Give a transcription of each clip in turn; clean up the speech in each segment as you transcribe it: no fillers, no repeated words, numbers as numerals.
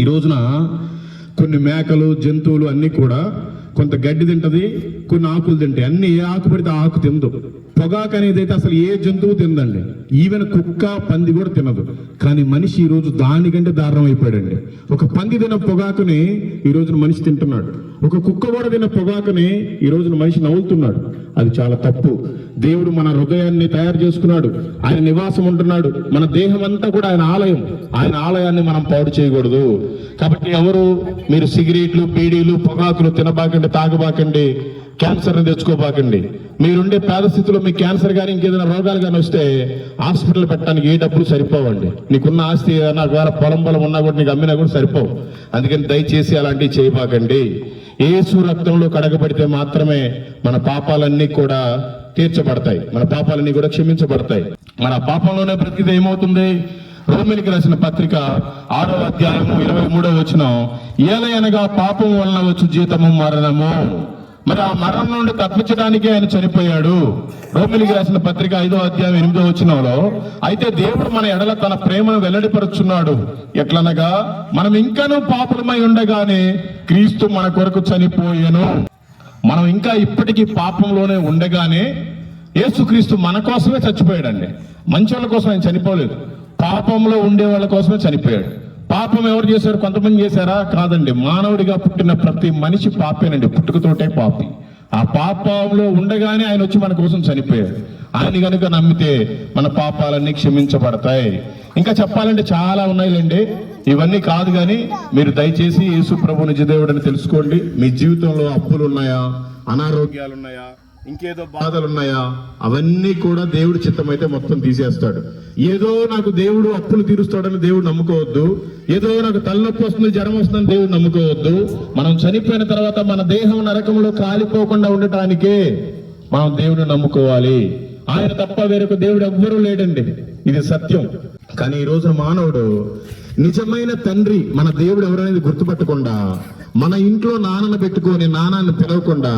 ఈ రోజున కొన్ని మేకలు జంతువులు అన్నీ కూడా కొంత గడ్డి తింటది, కొన్ని ఆకులు తింటాయి. అన్ని ఏ ఆకు పడితే ఆ ఆకు తిందు. పొగాకు అనేది అయితే అసలు ఏ జంతువు తిందండి, ఈవెన్ కుక్క పంది కూడా తినదు. కానీ మనిషి ఈ రోజు దానికంటే దారుణం అయిపోయాడండి. ఒక పంది తిన్న పొగాకుని ఈ రోజున మనిషి తింటున్నాడు. ఒక కుక్క కూడా తిన్న పొగాకుని ఈ రోజున మనిషి నవ్వుతున్నాడు. అది చాలా తప్పు. దేవుడు మన హృదయాన్ని తయారు చేసుకున్నాడు, ఆయన నివాసం ఉంటున్నాడు. మన దేహం అంతా కూడా ఆయన ఆలయం. ఆయన ఆలయాన్ని మనం పాడు చేయకూడదు. కాబట్టి ఎవరు మీరు సిగరెట్లు, బీడీలు, పొగాకులు తినబాకండి, తాగబాకండి, క్యాన్సర్ని తెచ్చుకోబాకండి. మీరుండే పేద స్థితిలో మీకు క్యాన్సర్ కానీ ఇంకేదైనా రోగాలు కానీ వస్తే హాస్పిటల్ పెట్టడానికి ఏ డబ్బులు సరిపోవండి. నీకున్న ఆస్తి ఏదైనా ఒకవేళ పొలం ఉన్నా కూడా నీకు అమ్మినా కూడా సరిపోవు. అందుకని దయచేసి అలాంటివి చేయబాకండి. యేసు రక్తంలో కడగబడితే మాత్రమే మన పాపాలన్నీ కూడా తీర్చబడతాయి, మన పాపాలన్నీ కూడా క్షమించబడతాయి. మన పాపంలోనే బ్రతికితే ఏమవుతుంది? రోమిలికి రాసిన పత్రిక 6వ అధ్యాయము 23వ వచనం, ఏలయనగా పాపం వలన వచ్చు జీతము మరణము. మరి ఆ మరణం నుండి తప్పించడానికి ఆయన చనిపోయాడు. రోమిలికి రాసిన పత్రిక 5వ అధ్యాయం 8వ వచనంలో, అయితే దేవుడు మన ఎడల తన ప్రేమను వెల్లడిపరుచున్నాడు. ఎట్లనగా మనం ఇంకనూ పాపులమై ఉండగానే క్రీస్తు మన కొరకు చనిపోయెను. మనం ఇంకా ఇప్పటికీ పాపంలోనే ఉండగానే యేసుక్రీస్తు మన కోసమే చచ్చిపోయాడండి. మంచి వాళ్ళ కోసం ఆయన చనిపోలేదు, పాపంలో ఉండే వాళ్ళ కోసమే చనిపోయాడు. పాపం ఎవరు చేశారు? కొంతమంది చేశారా? కాదండి. మానవుడిగా పుట్టిన ప్రతి మనిషి పాపేనండి, పుట్టుకతోటే పాపి. ఆ పాపంలో ఉండగానే ఆయన వచ్చి మన కోసం చనిపోయాడు. ఆయన కనుక నమ్మితే మన పాపాలన్నీ క్షమించబడతాయి. ఇంకా చెప్పాలంటే చాలా ఉన్నాయిలేండి, ఇవన్నీ కాదు. కానీ మీరు దయచేసి యేసు ప్రభు నిజదేవుడని తెలుసుకోండి. మీ జీవితంలో అప్పులు ఉన్నాయా, అనారోగ్యాలు ఉన్నాయా, ఇంకేదో బాధలు ఉన్నాయా, అవన్నీ కూడా దేవుడి చిత్తమైతే మొత్తం తీసేస్తాడు. ఏదో నాకు దేవుడు అప్పులు తీరుస్తాడని దేవుడు నమ్ముకోవద్దు. ఏదో నాకు తలనొప్పి వస్తుంది, జ్వరం వస్తుందని దేవుడు నమ్ముకోవద్దు. మనం చనిపోయిన తర్వాత మన దేహం నరకంలో కాలిపోకుండా ఉండటానికే మనం దేవుడు నమ్ముకోవాలి. ఆయన తప్ప వేరొక దేవుడు ఎవ్వరూ లేడండి, ఇది సత్యం. కానీ ఈ రోజున మానవుడు నిజమైన తండ్రి మన దేవుడు ఎవరనేది గుర్తుపట్టకుండా, మన ఇంట్లో నాన్నను పెట్టుకొని నాన్నని పిలవకుండా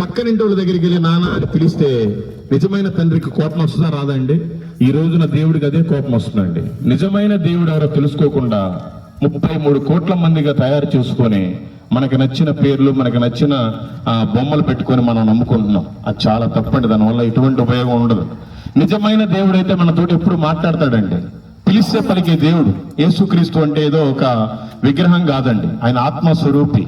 పక్కనింటి వాళ్ళ దగ్గరికి వెళ్ళి నాన్న అని పిలిస్తే నిజమైన తండ్రికి కోపం వస్తుందా? రాదండి. ఈ రోజున దేవుడికి అదే కోపం వస్తుందండి. నిజమైన దేవుడు ఎవరో తెలుసుకోకుండా 33 కోట్ల మందిగా తయారు చేసుకొని మనకు నచ్చిన పేర్లు, మనకు నచ్చిన బొమ్మలు పెట్టుకొని మనం నమ్ముకుంటున్నాం. అది చాలా తప్పండి. దానివల్ల ఎటువంటి ఉపయోగం ఉండదు. నిజమైన దేవుడు అయితే మనతోటి ఎప్పుడు మాట్లాడతాడండి. పిలిస్తే పలికే దేవుడు యేసుక్రీస్తు అంటే ఏదో ఒక విగ్రహం కాదండి, ఆయన ఆత్మస్వరూపి.